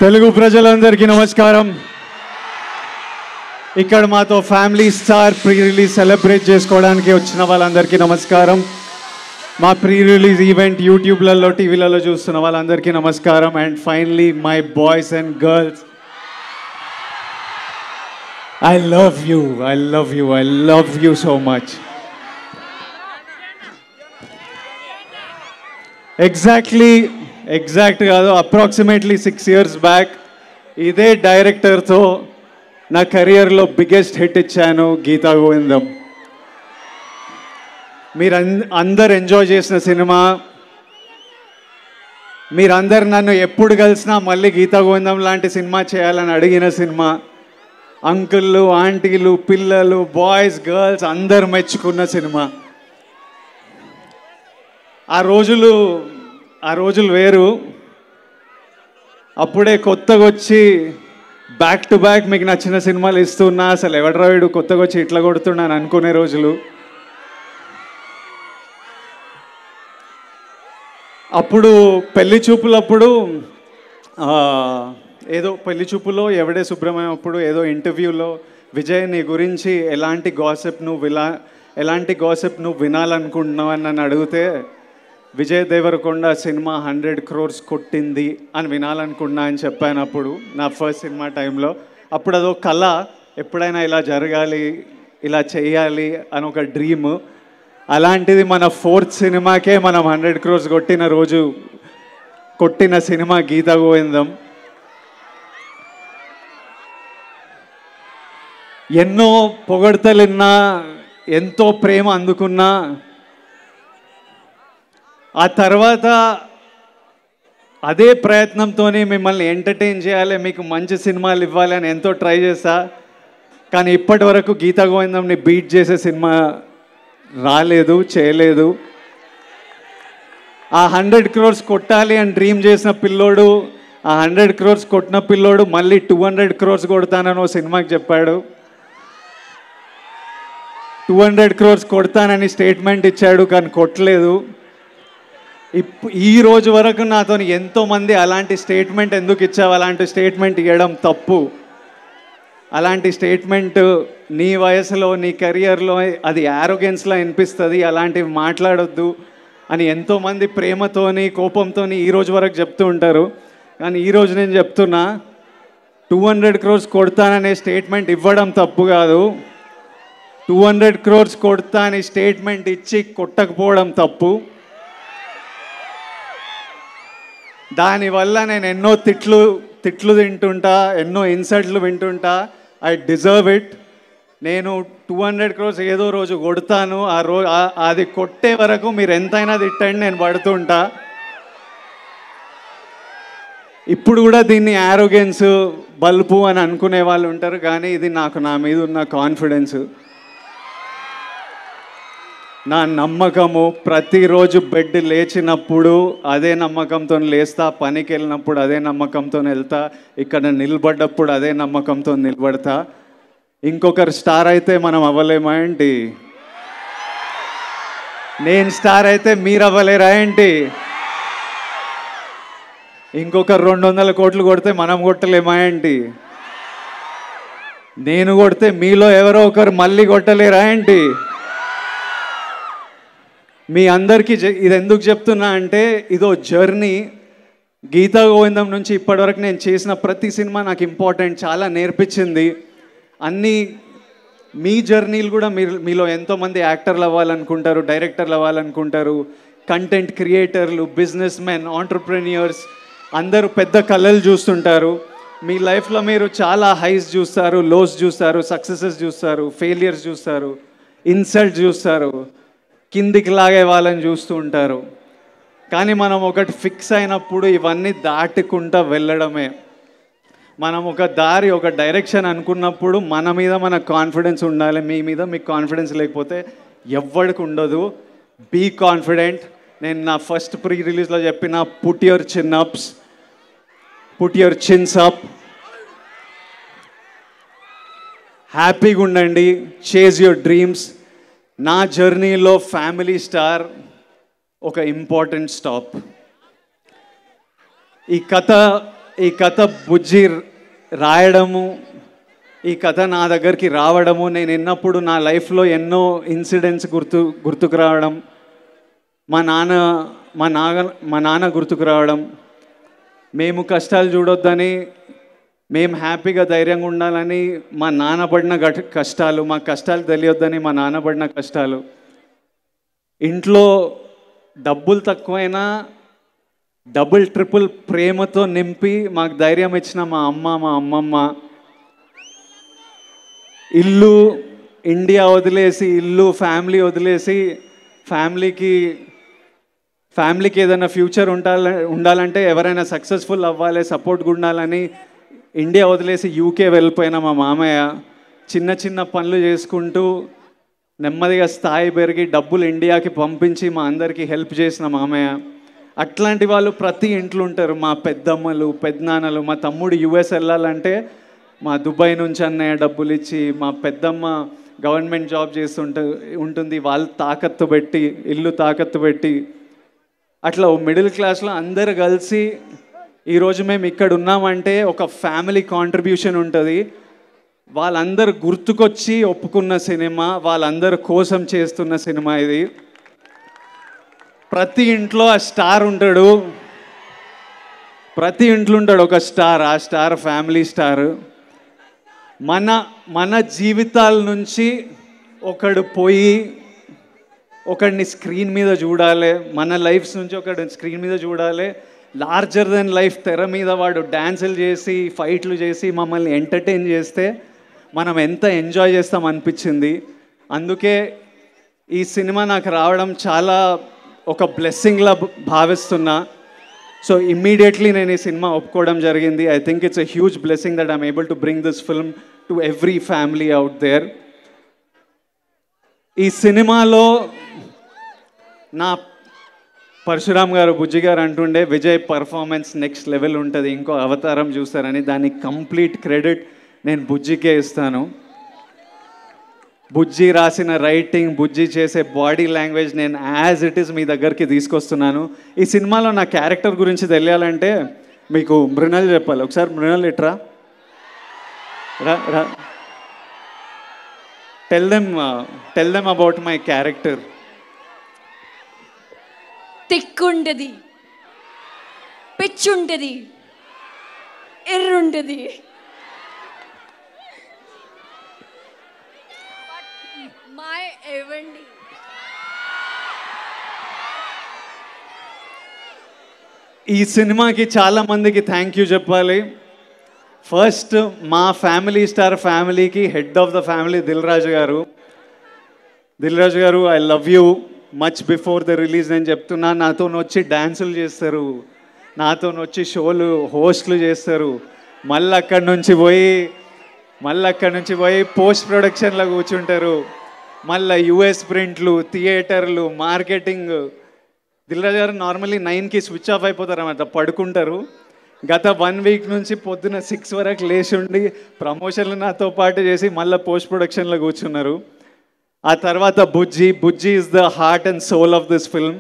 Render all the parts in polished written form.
తెలుగు ప్రజలందరికీ నమస్కారం. ఇక్కడ మాతో family star pre release celebrate చేసుకోవడానికి వచ్చిన వాళ్ళందరికీ నమస్కారం. మా ప్రీ రిలీజ్ ఈవెంట్ యూట్యూబ్లలో టీవీలలో చూస్తున్న వాళ్ళందరికీ నమస్కారం. And finally my boys and girls, I love you, I love you, I love you so much. Exact కాదు, అప్రాక్సిమేట్లీ 6 years బ్యాక్ ఇదే డైరెక్టర్తో నా కెరియర్లో బిగ్గెస్ట్ హిట్ ఇచ్చాను, గీతా గోవిందం. మీరు అందరు ఎంజాయ్ చేసిన సినిమా. మీరందరు నన్ను ఎప్పుడు కలిసినా మళ్ళీ గీతా గోవిందం లాంటి సినిమా చేయాలని అడిగిన సినిమా. అంకుళ్ళు, ఆంటీలు, పిల్లలు, బాయ్స్, గర్ల్స్ అందరు మెచ్చుకున్న సినిమా. ఆ రోజులు వేరు. అప్పుడే కొత్తగా వచ్చి బ్యాక్ టు బ్యాక్ మీకు నచ్చిన సినిమాలు ఇస్తున్నా, అసలు ఎవడరా వీడు కొత్తగా వచ్చి ఇట్లా కొడుతున్నాను అనుకునే రోజులు. అప్పుడు పెళ్లి చూపులప్పుడు ఏదో పెళ్లి చూపులో ఎవడే సుబ్రహ్మణ్యం అప్పుడు ఏదో ఇంటర్వ్యూలో విజయ్ నీ గురించి ఎలాంటి గాసిప్ నువ్వు వినాలనుకుంటున్నావు అని నన్ను అడిగితే, విజయ్ దేవరకొండ సినిమా 100 crores కొట్టింది అని వినాలనుకున్నా అని చెప్పాను. అప్పుడు నా ఫస్ట్ సినిమా టైంలో. అప్పుడు అదో కళ, ఎప్పుడైనా ఇలా జరగాలి, ఇలా చేయాలి అని ఒక డ్రీమ్. అలాంటిది మన 4th సినిమాకే మనం 100 crores కొట్టిన సినిమా గీతా గోవిందం. ఎన్నో పొగడ్తలున్నా, ఎంతో ప్రేమ అందుకున్నా, ఆ తర్వాత అదే ప్రయత్నంతోనే మిమ్మల్ని ఎంటర్టైన్ చేయాలి, మీకు మంచి సినిమాలు ఇవ్వాలి అని ఎంతో ట్రై చేశా. కానీ ఇప్పటి వరకు గీతా గోవిందంని బీట్ చేసే సినిమా రాలేదు, చేయలేదు. ఆ 100 crores కొట్టాలి అని డ్రీమ్ చేసిన పిల్లోడు, ఆ 100 crores కొట్టిన పిల్లోడు మళ్ళీ 200 crores కొడతానని ఓ సినిమాకి చెప్పాడు. 200 crores కొడతానని స్టేట్మెంట్ ఇచ్చాడు, కానీ కొట్టలేదు. ఈ రోజు వరకు నాతో ఎంతోమంది అలాంటి స్టేట్మెంట్ ఎందుకు ఇచ్చావు, అలాంటి స్టేట్మెంట్ ఇవ్వడం తప్పు, అలాంటి స్టేట్మెంట్ నీ వయసులో నీ కెరియర్లో అది యారోగెన్స్లా అనిపిస్తుంది, అలాంటివి మాట్లాడొద్దు అని ఎంతోమంది ప్రేమతోని కోపంతోని ఈ రోజు వరకు చెప్తూ ఉంటారు. కానీ ఈరోజు నేను చెప్తున్నా, 200 crores కొడతాననే స్టేట్మెంట్ ఇవ్వడం తప్పు కాదు, 200 crores కొడతా అని స్టేట్మెంట్ ఇచ్చి కొట్టకపోవడం తప్పు. దానివల్ల నేను ఎన్నో తిట్లు తింటుంటా, ఎన్నో ఇన్సల్ట్లు వింటుంటా. I deserve it. నేను 200 crores ఏదో రోజు కొడతాను. అది కొట్టే వరకు మీరు ఎంతైనా తిట్టండి, నేను పడుతుంటా. ఇప్పుడు కూడా దీన్ని యారోగెన్స్, బల్బు అని అనుకునే వాళ్ళు ఉంటారు, కానీ ఇది నాకు నా మీద ఉన్న కాన్ఫిడెన్స్, నా నమ్మకము. ప్రతిరోజు బెడ్ లేచినప్పుడు అదే నమ్మకంతో లేస్తా, పనికి వెళ్ళినప్పుడు అదే నమ్మకంతో వెళ్తా, ఇక్కడ నిలబడ్డప్పుడు అదే నమ్మకంతో నిలబడతా. ఇంకొకరు స్టార్ అయితే మనం అవ్వలేమా ఏంటి? నేను స్టార్ అయితే మీరు అవ్వలేరా ఏంటి? ఇంకొకరు 200 కోట్లు కొడితే మనం కొట్టలేమా ఏంటి? నేను కొడితే మీలో ఎవరో ఒకరు మళ్ళీ కొట్టలేరా ఏంటి? మీ అందరికీ ఇది ఎందుకు చెప్తున్నా అంటే, ఇదో జర్నీ. గీతా గోవిందం నుంచి ఇప్పటివరకు నేను చేసిన ప్రతి సినిమా నాకు ఇంపార్టెంట్, చాలా నేర్పించింది. అన్నీ మీ జర్నీలు కూడా మీలో ఎంతోమంది యాక్టర్లు అవ్వాలనుకుంటారు, డైరెక్టర్లు అవ్వాలనుకుంటారు, కంటెంట్ క్రియేటర్లు, బిజినెస్ మెన్, ఆంటర్ప్రెన్యూర్స్ అందరూ పెద్ద కళలు చూస్తుంటారు. మీ లైఫ్లో మీరు చాలా హైస్ చూస్తారు, లోస్ చూస్తారు, సక్సెసెస్ చూస్తారు, ఫెయిలియర్స్ చూస్తారు, ఇన్సల్ట్ చూస్తారు, కిందికి లాగే వాళ్ళని చూస్తూ ఉంటారు. కానీ మనం ఒకటి ఫిక్స్ అయినప్పుడు ఇవన్నీ దాటుకుంటూ వెళ్ళడమే. మనం ఒక దారి, ఒక డైరెక్షన్ అనుకున్నప్పుడు మన మీద మనకు కాన్ఫిడెన్స్ ఉండాలి. మీ మీద మీకు కాన్ఫిడెన్స్ లేకపోతే ఎవ్వడికి ఉండదు. Be confident. నేను నా ఫస్ట్ ప్రీ రిలీజ్లో చెప్పిన పుట్ యువర్ చిన్స్ అప్, హ్యాపీగా ఉండండి, చేజ్ యువర్ డ్రీమ్స్. నా జర్నీలో ఫ్యామిలీ స్టార్ ఒక ఇంపార్టెంట్ స్టాప్. ఈ కథ ఈ కథ బుజ్జి రాయడము, ఈ కథ నా దగ్గరికి రావడము, నేను విన్నప్పుడు నా లైఫ్లో ఎన్నో ఇన్సిడెంట్స్ గుర్తుకు రావడం, మా నాన్న గుర్తుకు రావడం, మేము కష్టాలు చూడొద్దని, మేము హ్యాపీగా ధైర్యంగా ఉండాలని మా నాన్న పడిన కష్టాలు, మా కష్టాలు తెలియొద్దని మా నాన్న పడిన కష్టాలు, ఇంట్లో డబ్బులు తక్కువైనా డబుల్ ట్రిపుల్ ప్రేమతో నింపి మాకు ధైర్యం ఇచ్చిన మా అమ్మ, మా అమ్మమ్మ, ఇల్లు ఇండియా వదిలేసి, ఇల్లు ఫ్యామిలీ వదిలేసి, ఫ్యామిలీకి ఏదైనా ఫ్యూచర్ ఉండాలంటే, ఎవరైనా సక్సెస్ఫుల్ అవ్వాలి, సపోర్ట్గా ఉండాలని ఇండియా వదిలేసి యూకే వెళ్ళిపోయిన మా మామయ్య చిన్న చిన్న పనులు చేసుకుంటూ నెమ్మదిగా స్థాయి పెరిగి డబ్బులు ఇండియాకి పంపించి మా అందరికీ హెల్ప్ చేసిన మామయ్య. అట్లాంటి వాళ్ళు ప్రతి ఇంట్లో ఉంటారు. మా పెద్దమ్మలు, పెద్దనాన్నలు, మా తమ్ముడు యుఎస్ వెళ్ళాలంటే మా దుబాయ్ నుంచి అన్నయ్య డబ్బులు ఇచ్చి, మా పెద్దమ్మ గవర్నమెంట్ జాబ్ ఉంటుంది, వాళ్ళు తాకత్తు పెట్టి, ఇల్లు తాకత్తు పెట్టి, అట్లా మిడిల్ క్లాస్లో అందరు కలిసి ఈరోజు మేము ఇక్కడ ఉన్నామంటే ఒక ఫ్యామిలీ కాంట్రిబ్యూషన్ ఉంటుంది. వాళ్ళందరూ గుర్తుకొచ్చి ఒప్పుకున్న సినిమా, వాళ్ళందరి కోసం చేస్తున్న సినిమా ఇది. ప్రతి ఇంట్లో ఆ స్టార్ ఉంటాడు, ప్రతి ఇంట్లో ఉంటాడు ఒక స్టార్. ఆ స్టార్ ఫ్యామిలీ స్టార్. మన జీవితాల నుంచి ఒకడు పోయి ఒకడిని స్క్రీన్ మీద చూడాలి, మన లైఫ్స్ నుంచి ఒకడిని స్క్రీన్ మీద చూడాలి. లార్జర్ దెన్ లైఫ్ తెర మీద వాడు డ్యాన్సులు చేసి, ఫైట్లు చేసి మమ్మల్ని ఎంటర్టైన్ చేస్తే మనం ఎంత ఎంజాయ్ చేస్తాం అనిపించింది. అందుకే ఈ సినిమా నాకు రావడం చాలా ఒక బ్లెస్సింగ్లా భావిస్తున్నా. సో ఇమ్మీడియట్లీ నేను ఈ సినిమా ఒప్పుకోవడం జరిగింది. I think it's a huge blessing that I'm able to bring this film to every family out there. ఈ సినిమాలో నా పరశురామ్ గారు, బుజ్జి గారు అంటుండే విజయ్ పర్ఫార్మెన్స్ నెక్స్ట్ లెవెల్ ఉంటుంది, ఇంకో అవతారం చూస్తారని. దానికి కంప్లీట్ క్రెడిట్ నేను బుజ్జికే ఇస్తాను. బుజ్జి రాసిన రైటింగ్, బుజ్జి చేసే బాడీ లాంగ్వేజ్ నేను యాజ్ ఇట్ ఈస్ మీ దగ్గరికి తీసుకొస్తున్నాను. ఈ సినిమాలో నా క్యారెక్టర్ గురించి తెలియాలంటే మీకు మృణల్ చెప్పాలి. ఒకసారి మృణల్ ఇట్రా, రా, tell them about my character. తిక్కుంటది, పిచ్చుంటది, ఎర్రుంటది, ఈ సినిమాకి చాలా మందికి థ్యాంక్ యూ చెప్పాలి. ఫస్ట్ మా ఫ్యామిలీ స్టార్ ఫ్యామిలీకి head of the family Dil Raju గారు, I love you. Much before the release నేను చెప్తున్నా, నాతో వచ్చి డ్యాన్సులు చేస్తారు, నాతో వచ్చి షోలు హోస్ట్లు చేస్తారు, మళ్ళీ అక్కడి నుంచి పోయి పోస్ట్ ప్రొడక్షన్లో కూర్చుంటారు, మళ్ళీ యుఎస్ ప్రింట్లు, థియేటర్లు, మార్కెటింగ్. దిల్రాజు గారు నార్మల్లీ 9కి స్విచ్ ఆఫ్ అయిపోతారు అన్నమాట, పడుకుంటారు. గత 1 వీక్ నుంచి పొద్దున 6 వరకు లేచి ఉండి ప్రమోషన్లు నాతో పాటు చేసి మళ్ళీ పోస్ట్ ప్రొడక్షన్లో కూర్చున్నారు. ఆ తర్వాత Bujji is the heart and soul of this film.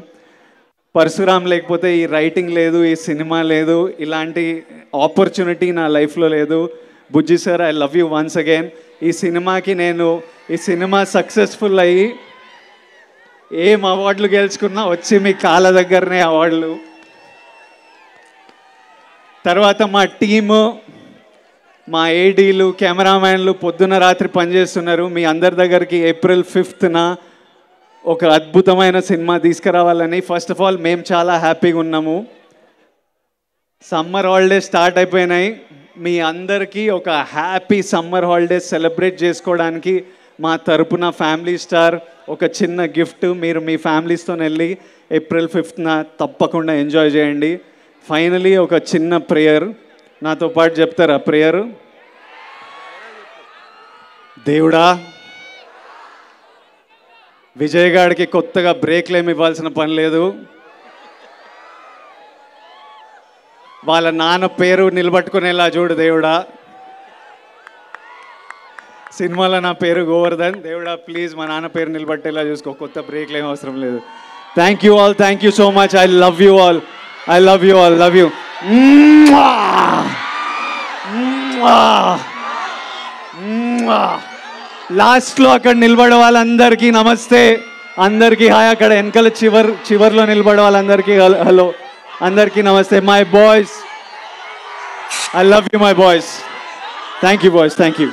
Parashuram లేకపోతే ఈ రైటింగ్ లేదు, ఈ సినిమా లేదు, ఇలాంటి ఆపర్చునిటీ నా లైఫ్లో లేదు. Bujji sir, I love you once again. ఈ సినిమా సక్సెస్ఫుల్ అయ్యి ఏం అవార్డులు గెలుచుకున్నా వచ్చి మీ కాళ్ళ దగ్గరనే అవార్డులు. తర్వాత మా టీము, మా ఏడీలు, కెమెరామ్యాన్లు పొద్దున రాత్రి పనిచేస్తున్నారు. మీ అందరి దగ్గరికి April 5th ఒక అద్భుతమైన సినిమా తీసుకురావాలని. ఫస్ట్ ఆఫ్ ఆల్ మేము చాలా హ్యాపీగా ఉన్నాము. సమ్మర్ హాలిడేస్ స్టార్ట్ అయిపోయినాయి. మీ అందరికీ ఒక హ్యాపీ సమ్మర్ హాలిడేస్ సెలబ్రేట్ చేసుకోవడానికి మా తరపున ఫ్యామిలీ స్టార్ ఒక చిన్న గిఫ్ట్. మీరు మీ ఫ్యామిలీస్తో వెళ్ళి April 5th తప్పకుండా ఎంజాయ్ చేయండి. ఫైనలీ ఒక చిన్న ప్రేయర్ నాతో పాటు చెప్తారా? ప్రేయర్. దేవుడా, విజయ్ గాడికి కొత్తగా బ్రేక్లు ఏమి ఇవ్వాల్సిన పని లేదు. వాళ్ళ నాన్న పేరు నిలబట్టుకునేలా చూడు దేవుడా. సినిమాలో నా పేరు గోవర్ధన్. దేవుడా ప్లీజ్ మా నాన్న పేరు నిలబట్టేలా చూసుకో. కొత్త బ్రేక్లు ఏం అవసరం లేదు. Thank you all, thank you so much. I love you all, I love you all, love you. లాస్ట్లో అక్కడ నిలబడే వాళ్ళందరికీ నమస్తే, అందరికీ హాయ్. అక్కడ వెనకాల చివర్లో నిలబడే వాళ్ళందరికీ హలో, అందరికీ నమస్తే. My boys, I love you my boys. Thank you boys, thank you.